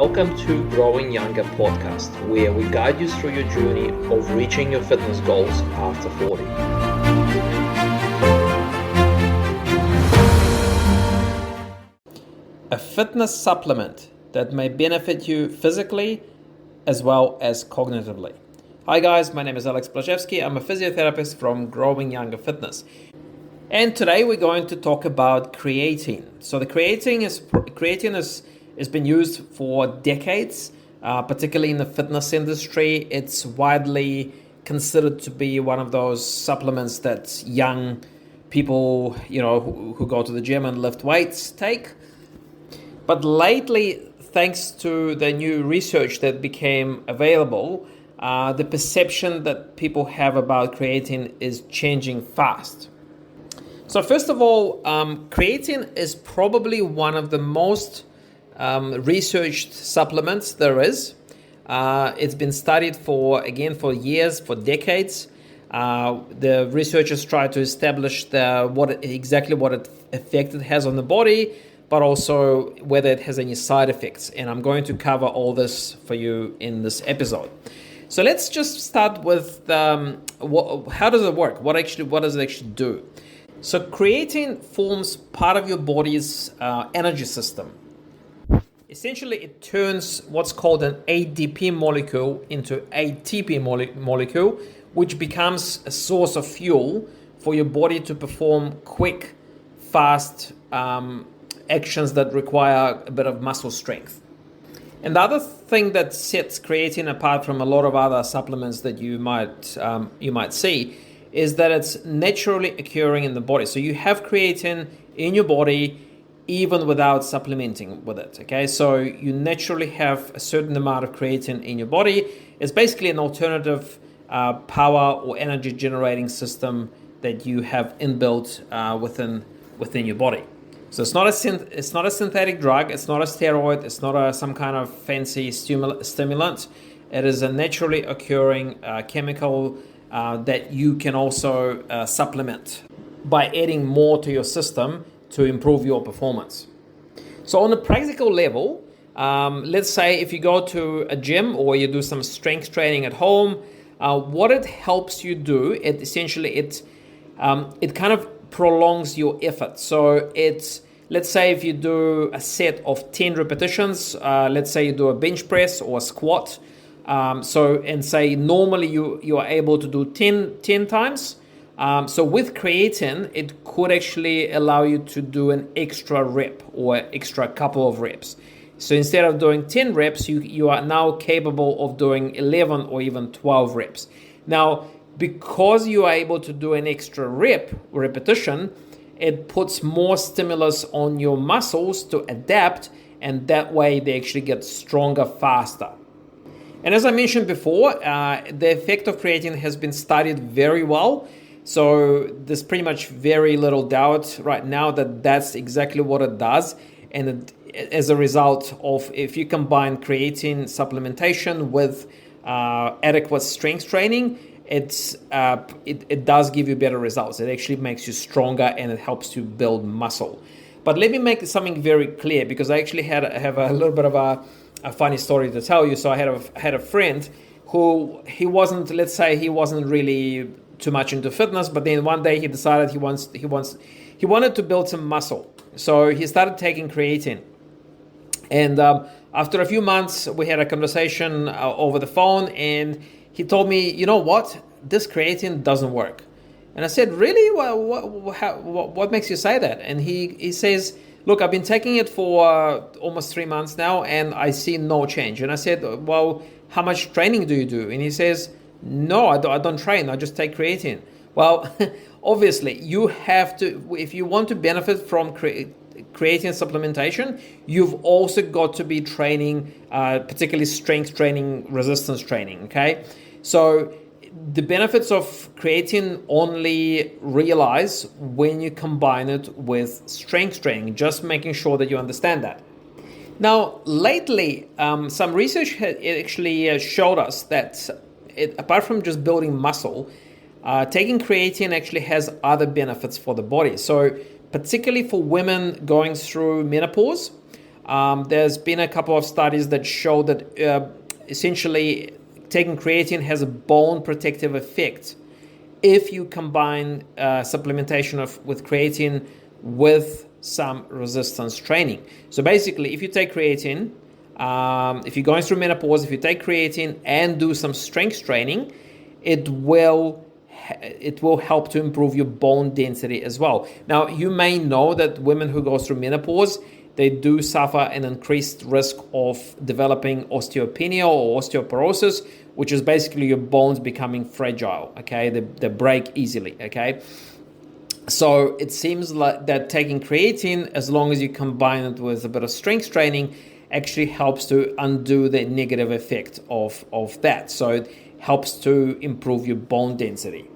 Welcome to Growing Younger podcast, where we guide you through your journey of reaching your fitness goals after 40. A fitness supplement that may benefit you physically as well as cognitively. Hi guys, my name is Alex Blazewski. I'm a physiotherapist from Growing Younger Fitness. And today we're going to talk about creatine. So the creatine has been used for decades, particularly in the fitness industry. It's widely considered to be one of those supplements that young people, who go to the gym and lift weights take. But lately, thanks to the new research that became available, the perception that people have about creatine is changing fast. So first of all, creatine is probably one of the most researched supplements there is. It's been studied for years, for decades. The researchers try to establish what effect it has on the body, but also whether it has any side effects. And I'm going to cover all this for you in this episode. So let's just start with how does it work? What does it actually do? So creatine forms part of your body's energy system. Essentially, it turns what's called an ADP molecule into ATP molecule, which becomes a source of fuel for your body to perform quick, fast actions that require a bit of muscle strength. And the other thing that sets creatine apart from a lot of other supplements that you might see is that it's naturally occurring in the body. So you have creatine in your body even without supplementing with it, okay? So you naturally have a certain amount of creatine in your body. It's basically an alternative power or energy generating system that you have inbuilt within your body. So it's not a synthetic drug, it's not a steroid, it's not some kind of fancy stimulant. It is a naturally occurring chemical that you can also supplement by adding more to your system to improve your performance. So on a practical level, let's say if you go to a gym or you do some strength training at home, what it helps you do, it kind of prolongs your effort. So let's say if you do a set of 10 repetitions, let's say you do a bench press or a squat, say normally you are able to do 10 times. So with creatine, it could actually allow you to do an extra rep or extra couple of reps. So instead of doing 10 reps, you are now capable of doing 11 or even 12 reps. Now, because you are able to do an extra repetition, it puts more stimulus on your muscles to adapt, and that way they actually get stronger faster. And as I mentioned before, the effect of creatine has been studied very well. So there's pretty much very little doubt right now that that's exactly what it does. And as a result of, if you combine creatine supplementation with adequate strength training, it does give you better results. It actually makes you stronger and it helps you build muscle. But let me make something very clear, because I actually have a little bit of a funny story to tell you. So I had a friend who he wasn't really too much into fitness, but then one day he decided he wanted to build some muscle. So he started taking creatine. And after a few months, we had a conversation over the phone, and he told me, you know what, this creatine doesn't work. And I said, really? What makes you say that? And he says, look, I've been taking it for almost 3 months now, and I see no change. And I said, well, how much training do you do? And he says, no, I don't train. I just take creatine. Well, obviously, you have to, if you want to benefit from creatine supplementation, you've also got to be training, particularly strength training, resistance training, okay? So the benefits of creatine only realize when you combine it with strength training, just making sure that you understand that. Now, lately, some research actually showed us that apart from just building muscle, taking creatine actually has other benefits for the body. So particularly for women going through menopause, There's been a couple of studies that show that essentially taking creatine has a bone protective effect if you combine supplementation with creatine with some resistance training. So basically, if you take creatine, if you're going through menopause, if you take creatine and do some strength training, it will help to improve your bone density as well. Now, you may know that women who go through menopause, they do suffer an increased risk of developing osteopenia or osteoporosis, which is basically your bones becoming fragile, okay? They break easily, okay? So it seems like that taking creatine, as long as you combine it with a bit of strength training, actually helps to undo the negative effect of that. So it helps to improve your bone density.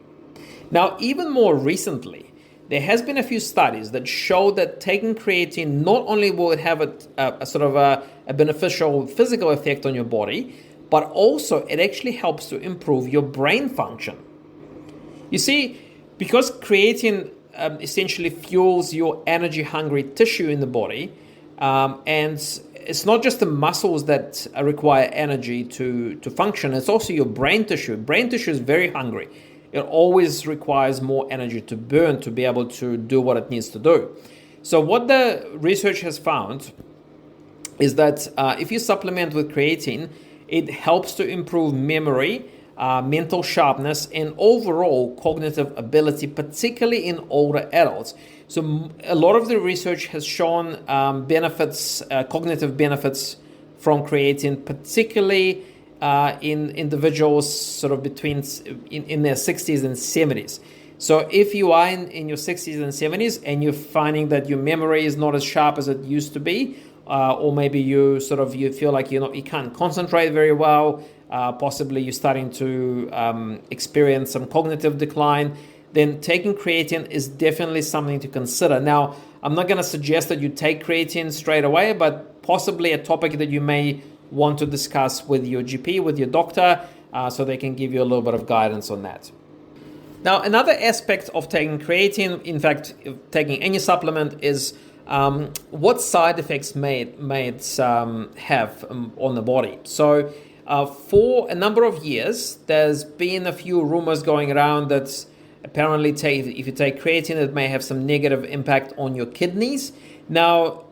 Now, even more recently, there has been a few studies that show that taking creatine not only will it have a sort of a beneficial physical effect on your body, but also it actually helps to improve your brain function. You see, because creatine essentially fuels your energy-hungry tissue in the body, and it's not just the muscles that require energy to function, it's also your brain tissue. Brain tissue is very hungry. It always requires more energy to burn to be able to do what it needs to do. So what the research has found is that if you supplement with creatine, it helps to improve memory, mental sharpness, and overall cognitive ability, particularly in older adults. So a lot of the research has shown benefits, cognitive benefits from creatine, particularly in individuals sort of in their 60s and 70s. So if you are in your 60s and 70s and you're finding that your memory is not as sharp as it used to be, or maybe you feel like you can't concentrate very well, possibly you're starting to experience some cognitive decline, then taking creatine is definitely something to consider. Now, I'm not going to suggest that you take creatine straight away, but possibly a topic that you may want to discuss with your GP, with your doctor, so they can give you a little bit of guidance on that. Now, another aspect of taking creatine, in fact, taking any supplement, is what side effects may it have on the body. So for a number of years, there's been a few rumors going around that apparently if you take creatine, it may have some negative impact on your kidneys. Now,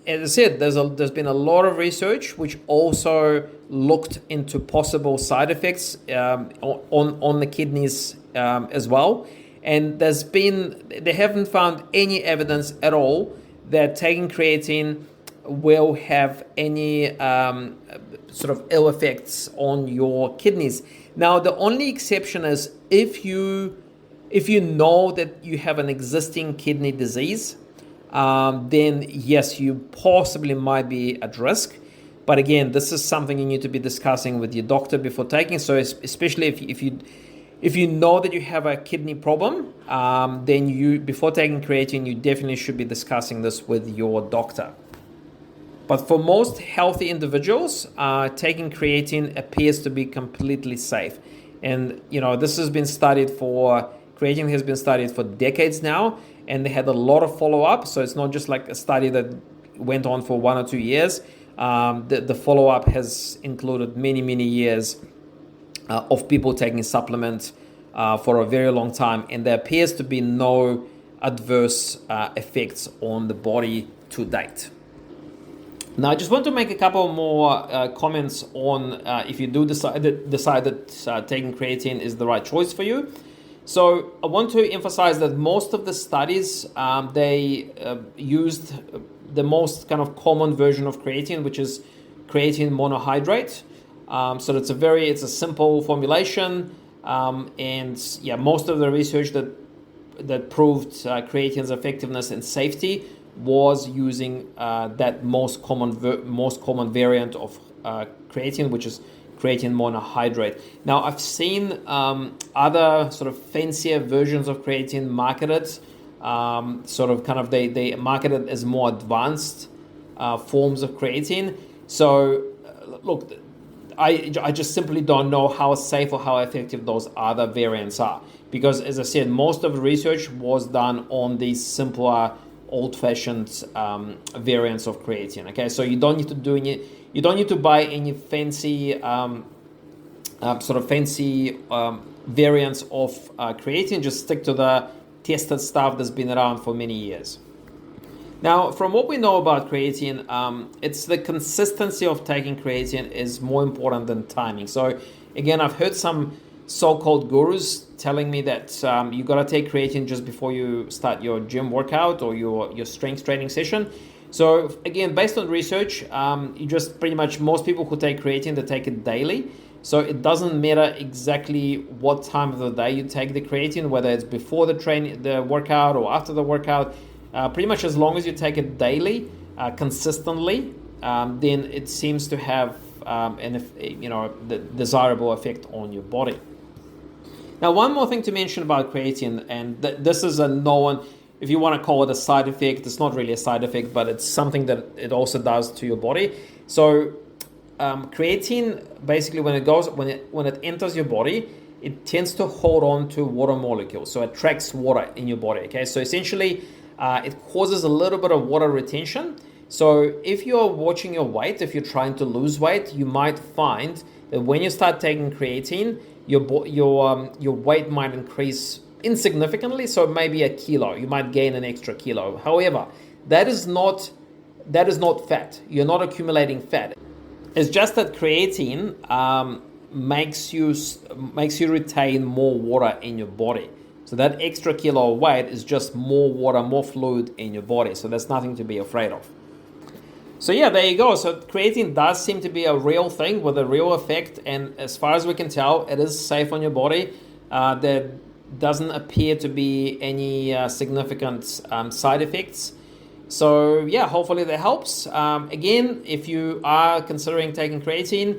as I said, there's been a lot of research which also looked into possible side effects on the kidneys as well, and they haven't found any evidence at all that taking creatine will have any sort of ill effects on your kidneys. Now, the only exception is if you know that you have an existing kidney disease, then yes, you possibly might be at risk. But again, this is something you need to be discussing with your doctor before taking. So especially if you know that you have a kidney problem, then before taking creatine, you definitely should be discussing this with your doctor. But for most healthy individuals, taking creatine appears to be completely safe. And this has been studied creatine has been studied for decades now, and they had a lot of follow-up. So it's not just like a study that went on for 1 or 2 years. The follow-up has included many, many years of people taking supplements for a very long time, and there appears to be no adverse effects on the body to date. Now, I just want to make a couple more comments on if you do decide that taking creatine is the right choice for you. So I want to emphasize that most of the studies, they used the most kind of common version of creatine, which is creatine monohydrate. So it's a simple formulation, and most of the research that proved creatine's effectiveness and safety was using that most common variant of creatine, which is creatine monohydrate. Now, I've seen other sort of fancier versions of creatine marketed, they market it as more advanced forms of creatine. So, look, I just simply don't know how safe or how effective those other variants are, because, as I said, most of the research was done on these simpler old-fashioned variants of creatine. Okay, so you don't need to do any, you don't need to buy any fancy variants of creatine. Just stick to the tested stuff that's been around for many years. Now, from what we know about creatine, it's the consistency of taking creatine is more important than timing. So again, I've heard some so-called gurus telling me that you got to take creatine just before you start your gym workout or your strength training session. So again, based on research, you just pretty much, most people who take creatine, they take it daily. So it doesn't matter exactly what time of the day you take the creatine, whether it's before the workout or after the workout. Pretty much as long as you take it daily, consistently, then it seems to have the desirable effect on your body. Now, one more thing to mention about creatine, and this is a known, if you want to call it a side effect, it's not really a side effect, but it's something that it also does to your body. So creatine, basically, when it enters your body, it tends to hold on to water molecules, so it attracts water in your body. Okay, so essentially, it causes a little bit of water retention. So if you're watching your weight, if you're trying to lose weight, you might find that when you start taking creatine, your weight might increase insignificantly. So maybe a kilo, you might gain an extra kilo. However, that is not fat. You're not accumulating fat. It's just that creatine makes you retain more water in your body. So that extra kilo of weight is just more water, more fluid in your body. So there's nothing to be afraid of. So yeah, there you go. So creatine does seem to be a real thing with a real effect. And as far as we can tell, it is safe on your body. There doesn't appear to be any significant side effects. So yeah, hopefully that helps. Again, if you are considering taking creatine,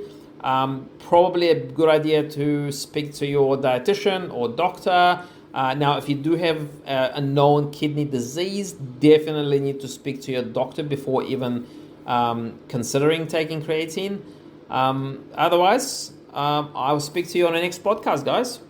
probably a good idea to speak to your dietitian or doctor. Now, if you do have a known kidney disease, definitely need to speak to your doctor before even considering taking creatine. Otherwise, I'll speak to you on the next podcast, guys.